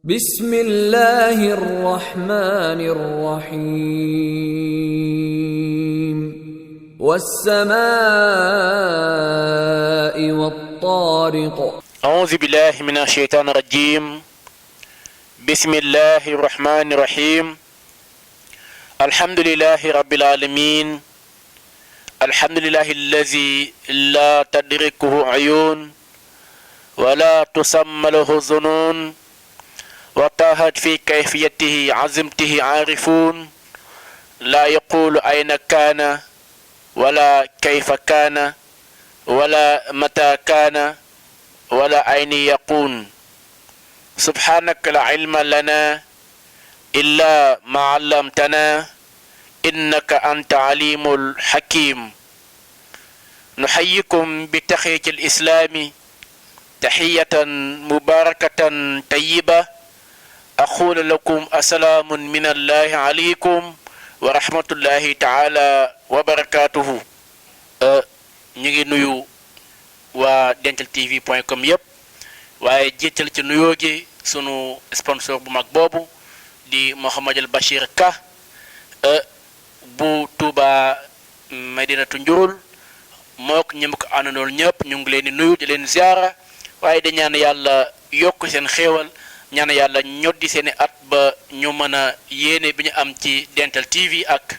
بسم الله الرحمن الرحيم والسماء والطارق أعوذ بالله من الشيطان الرجيم بسم الله الرحمن الرحيم الحمد لله رب العالمين الحمد لله الذي لا تدركه عيون ولا تسمى له ظنون وطاهت في كيفيته عزمته عارفون لا يقول أين كان ولا كيف كان ولا متى كان ولا أين يكون سبحانك لا علم لنا إلا ما علمتنا إنك أنت عليم الحكيم نحييكم بتحية الإسلام تحية مباركة طيبة أقول لكم السلام من الله عليكم ورحمة الله تعالى وبركاته نيجي نيو waa dentaltv.com yëpp waaye jiital ci nuyoo gi sunu sponsor bu mag boobu di Mouhamadul Bachir Ka bu Touba Medinatu Njurul mook ñi ko àndandool ñëpp ñu ngi leen di nuyu di leen ziara waaye di ñaan yàlla yokk seen xéewal ñaan yàlla ñoddi seeni at ba ñu mën a yéene bi ñu am ci Dental TV ak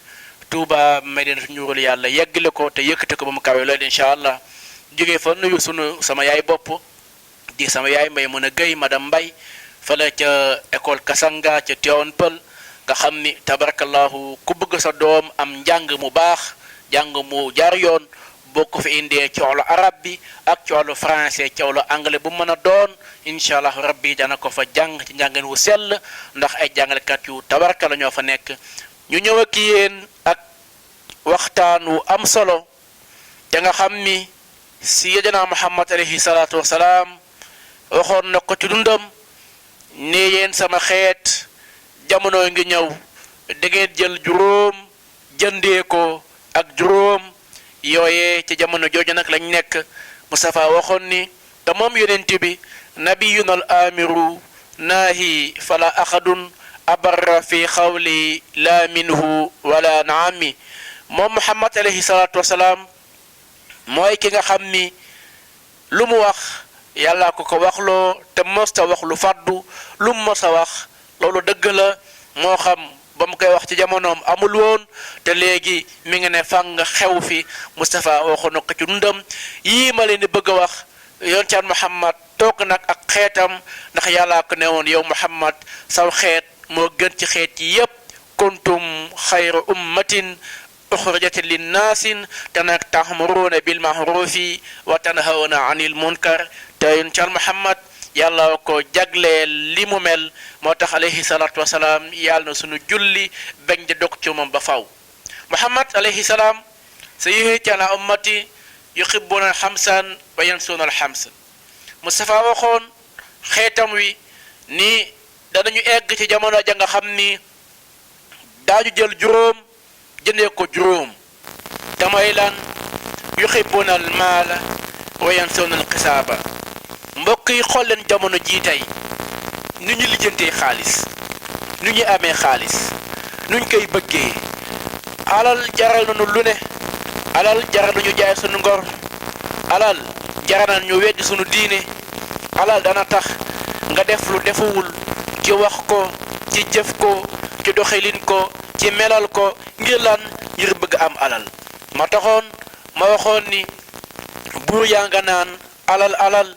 Touba Medinatu Njurul yàlla yeggale ko te yëkkate ko ba mu kawe loolu incha allah jógee fa nuyu sama yaay bopp di sama yaay mbay mën a gëy madame Mbay fala ca école Kasanga ca Tivaouane Peulh nga xam ni tabarakallahu ku bëgg sa doom am njàng mu baax jàng mu jaar yoon boo ko fi indee ci wàllu arab bi ak ci wàllu français ci wàllu anglais bu mën a doon incha allah rabbi dana ko fa jàng ci njàngin wu sell ndax ay jàngalekat yu tabaraka la ñoo fa nekk ñu ñëw ak yéen ak waxtaan wu am solo te nga xam ni Sayyidina Muhammad alayhi salaatu wasalaam waxoon na ko ci dundam ne yéen sama xeet jamono ngi ñëw da ngeen jël juróom jëndee ko ak juróom yooyee ci jamono jooju nag lañ nekk Mustafa waxoon ni te moom yonent bi nabiyuna al amiru naahi fala axadun abarra fi xawli la minhu wala naami moom Muhammad alayhi salaatu wasalaam mooy ki nga xam ni lu mu wax yàlla ko waxloo te mosta wax lu fàddu lu mu mos a wax loolu dëgg la moo xam ba mu koy wax ci jamonoom amul woon te léegi mi ngi ne fang xew fi Mustafa waxoon na ko ci dundam yii ma leen di bëgg a wax yoon caan Muhammad toog nag ak xeetam ndax yàllaa ko ne woon yow Muhammad saw xeet moo gën ci xeet yi yépp kuntum xayra ummatin uxrijat linnaasin te nag ta'muruuna bil ma'ruufi wa tanhawna anil munkar te yoon caan Muhammad yàlla ko jagleel li mu mel moo tax alayhi salaatu wasalaam yàlla na sunu julli bañ di dog ci moom ba faw Muhammad alayhi salaam sayyidi ala ummati yuhibbuna alxamsan wa yansuna alxamsan Mustafa waxoon xeetam wi ni danañu egg ci jamono ja nga xam ni daañu jël juróom jëndee ko juróom te mooy lan yuhibbuna almaala wa yansuna alxisaaba mbokk yi xool leen jamono jii tey nu ñu lijjantee xaalis nu ñu amee xaalis nuñ koy bëggee alal jaral nañu lu ne alal jaral nañu jaay sunu ngor alal jaral nañu weddi sunu diine alal dana tax nga def lu defuwul ci wax ko ci jëf ko ci doxalin ko ci melal ko ngir lan ngir bëgg am alal ma taxoon ma waxoon ni buur yaa nga naan alal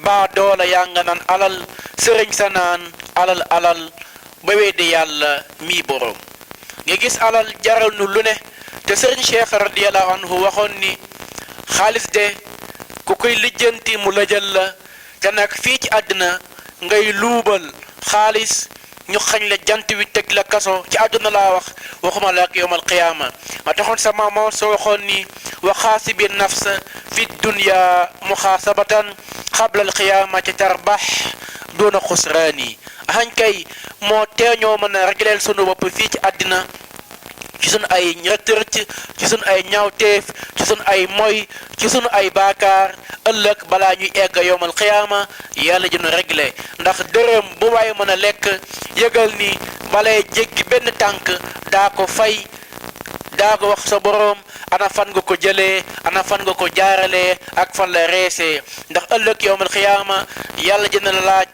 baa doola yaa nga naan alal sëriñ sa naan alal ba weddi yàlla mii boroom nga gis alal jaral nu lu ne te sëriñ Cheikh radiyallahu anhu waxoon ni xaalis de ku koy lijjanti mu lëjal la te nag fii ci àddina ngay luubal xaalis ñu xañ la jant wi teg la kaso ci àdduna laa wax waxuma la ak yowmal qiyaama ma taxoon sama moo soo waxoon ni wa xaasibi nafsa fi dunya muxaasabatan xabla al qiyaamati tarbax doona xusraani ahañ kay moo teeñoo mën a régleel sunu bopp fii ci àddina ci sunu ay rëcc-rëcc ci sunu ay ñaawteef ci sunu ay moy ci sunu ay baakaar ëllëg balaa ñuy egg yowmal xiyaama yàlla dina réglé ndax dërëm bu waaye mën a lekk yëgal ni balay jéggi benn tànk daa ko fay daa ko wax sa boroom ana fan nga ko jëlee ana fan nga ko jaaralee ak fan la reesee ndax ëllëg yowmal xiyaama yàlla dina la laaj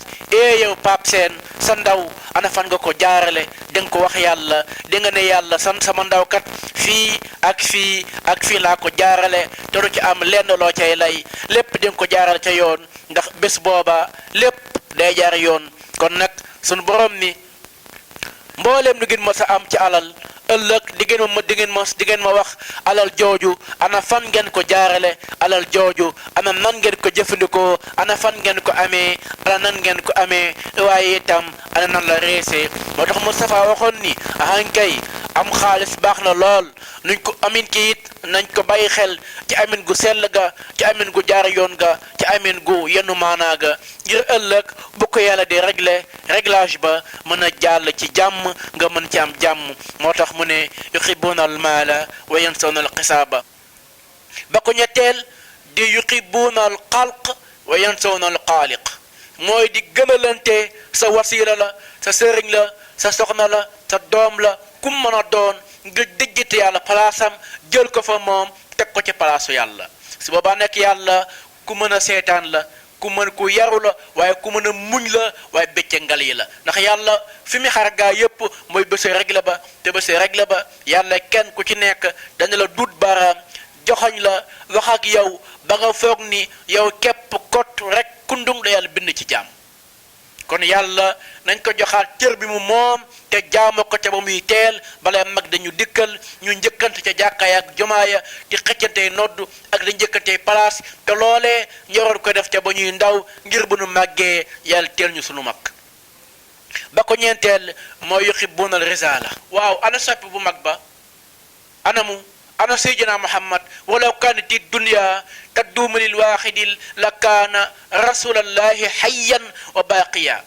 yow Pape Sène sa ndaw ana fan nga ko jaarale di nga ko wax yàlla di nga ne yàlla sama ndaw kat fii ak fii ak fii laa ko jaarale te du ci am lenn loo cay lay lépp di nga ko jaarale ca yoon ndax bés booba lépp day jaar yoon kon nag sunu borom ni mbooleem lu ngeen mës a am ci alal ëllëg di ngeen ma wax alal jooju ana fan ngeen ko jaarale alal jooju ana nan ngeen ko jëfandikoo ana fan ngeen ko amee ana nan ngeen ko amee waaye itam ana nan la reesee moo tax Moustapha waxoon ni ahankay am xaalis baax na lool nuñ ko amin ki it nañ ko bàyyi xel ci amin gu sell ga ci amin gu jaar yoon ga ci amin gu yenu maanaa ga ngir ëllëg bu ko yàlla di réglage ba mën a jàll ci jàmm nga mën ci am jàmm moo tax mu ne yuxibuuna al maala wa yansawna al xisaaba ba ko ñetteel di yuxibuuna al xalq wa yansawna al xaaliq mooy di gënalante sa wasiila la sa sëriñ la sa soxna la sa doom la kum mën a doon nga déggite yàlla palaasam jël ko fa moom teg ko ci palaasu yàlla su boobaa nekk yàlla ku mën a seetaan la ku mën ku yaru la waaye ku mën a muñ la waaye bécce ngal yi la ndax yàlla fi mu xar gaa yépp mooy bése réglé ba te bése réglé ba yàlla kenn ku ci nekk dana la dut baaraam joxoñ la wax ak yow ba nga foog ni yow képp kot rek kundung la yàlla bind ci jaam kon yàlla nañ ko joxaat cër bi mu moom te jaamu ko ca ba muy teel balay mag dañu dikkal ñu njëkkante ca jàkkaay ak jumaaya di xëccantey nodd ak di njëkkantey place te loolee ñoroon ko def ca ba ñuy ndaw ngir bu nu màggee yàlla teel ñu sunu mag ba ko ñeenteel mooy yuxibuuna al risaala waaw ana soppi bu mag ba anamu ana sayyidina Muhammad walaw kaanat dunya tadduumu lil waaxidil la kaana rasulallahi hayyan wa baaqiya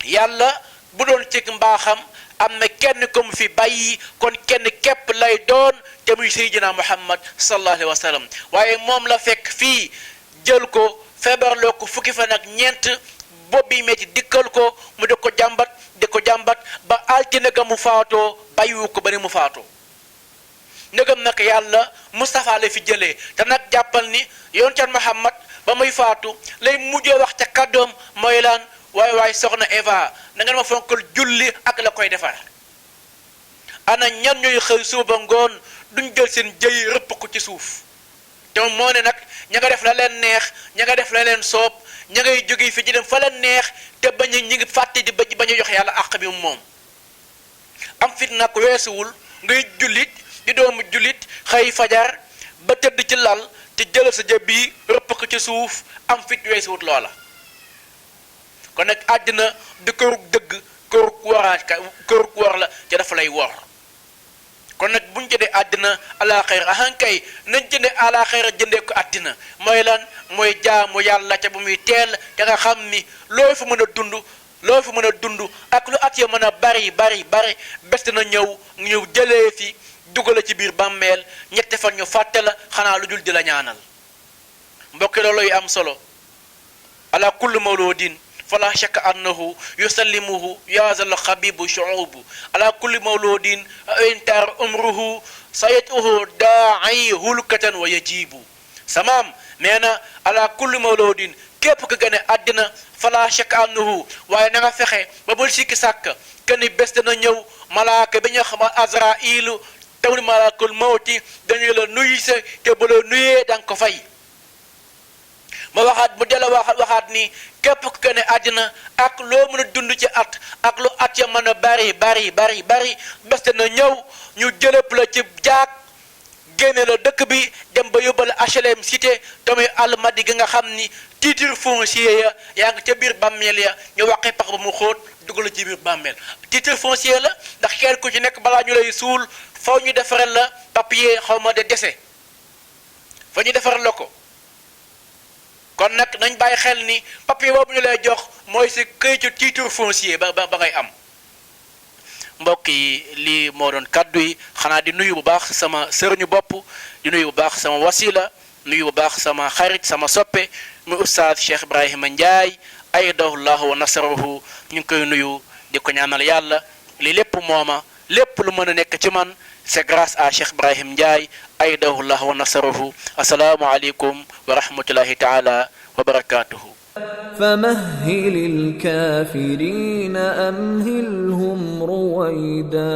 yàlla bu doon ci mbaaxam am na kenn ko mu fi bàyyi kon kenn képp lay doon te muy sayyidina Muhammad sallallahu alayhi wa sallam waaye moom la fekk fii jël ko feebarloo ko fukki fan ak ñeent bopp bi metti dikkal ko mu di ko jàmbat ba altine ga mu faatoo bàyyiwu ko ba ne mu faatoo ndegam nag yàlla Moustapha la fi jëlee te nag jàppal ni yonent Muhammad ba muy faatu lay mujjee wax ca kàddoom mooy laan waaye soxna Eva na ngeen ma fonkal julli ak la koy defar ana ñan ñooy xëy suuba ngoon duñ jël seen jëy rëpp ko ci suuf te moo ne nag ña nga def la leen neex ña nga def la leen soob ña ngay jóge fi ci dem fa leen neex te bañ ñi ngi fàtte di bañ a jox yàlla àq bi moom am fit nag weesuwul ngay jullit di doomu jullit xëy fajar ba tëdd ci lal te jëlal sa jëb bi rëpp ko ci suuf am fit weesuwut loola kon nag àddina di kërug dëgg kërug war la ca dafa lay wor kon nag buñ jëndee àddina alaaxira ahankay nañ jëndee alaaxira jëndee ko àddina mooy lan mooy jaamu yàlla ca bu muy teel te nga xam ni loo fi mën a dund ak lu at ya mën a bari bés na ñëw jëlee fi dugala ci biir bàmmeel ñetti fan ñu fàtte la xanaa lu dul di la ñaanal mbokki loolu yu am solo ala kulli mawludin fala shakka annahu yusallimuhu yaazal xabibu shuubu ala kulli mawludin intar umruhu sayatuhu daai hulkatan wa yajibu samaam nee na ala kulli mawludin képp ko gane àddina fala shakka annahu waaye na nga fexe ba bul sikki sàkk kenn bés dana ñëw malaaka bi ñu xam Azrailu tawni malaakul mawti dañu la nuyu sa te bu la nuyee danga ko fay ma waxaat mu dela waxaat ni képp ku gane àddina ak loo mën a dund ci at ak lu at ya mën a bari bés na ñëw ñu jëlëp la ci jaag génne la dëkk bi dem ba yóbbal HLM cité tamit almadi gi nga xam ni titre foncier ya yaa ngi ca biir bàmmeel ya ñu waxee pax ba mu xóot dugg la ci biir bàmmeel titre foncier la ndax kenn ku ci nekk balaa ñu lay suul faw ñu defaral la papier xawma de décès fa ñu defaral la ko kon nag nañ bàyyi xel ni papier boobu ñu lay jox mooy si këyitu titre foncier ba ngay am mbokk yi lii moo doon kaddu yi xanaa di nuyu bu baax sama sëriñu bopp di nuyu bu baax sama wasila nuyu bu baax sama xarit sama soppe muy oustaz Cheikh Ibrahima Ndiaye aydahullahu wa nasarahu ñu ngi koy nuyu di ko ñaanal yàlla li lépp mooma lépp lu mën a nekk ci man c'est grâce à Cheikh Ibrahim Ndiaye aydahullahu wa nasarahu assalaamu aleykum wa rahmatullahi taala wa barakatuhu فمهل الكافرين أمهلهم رويدا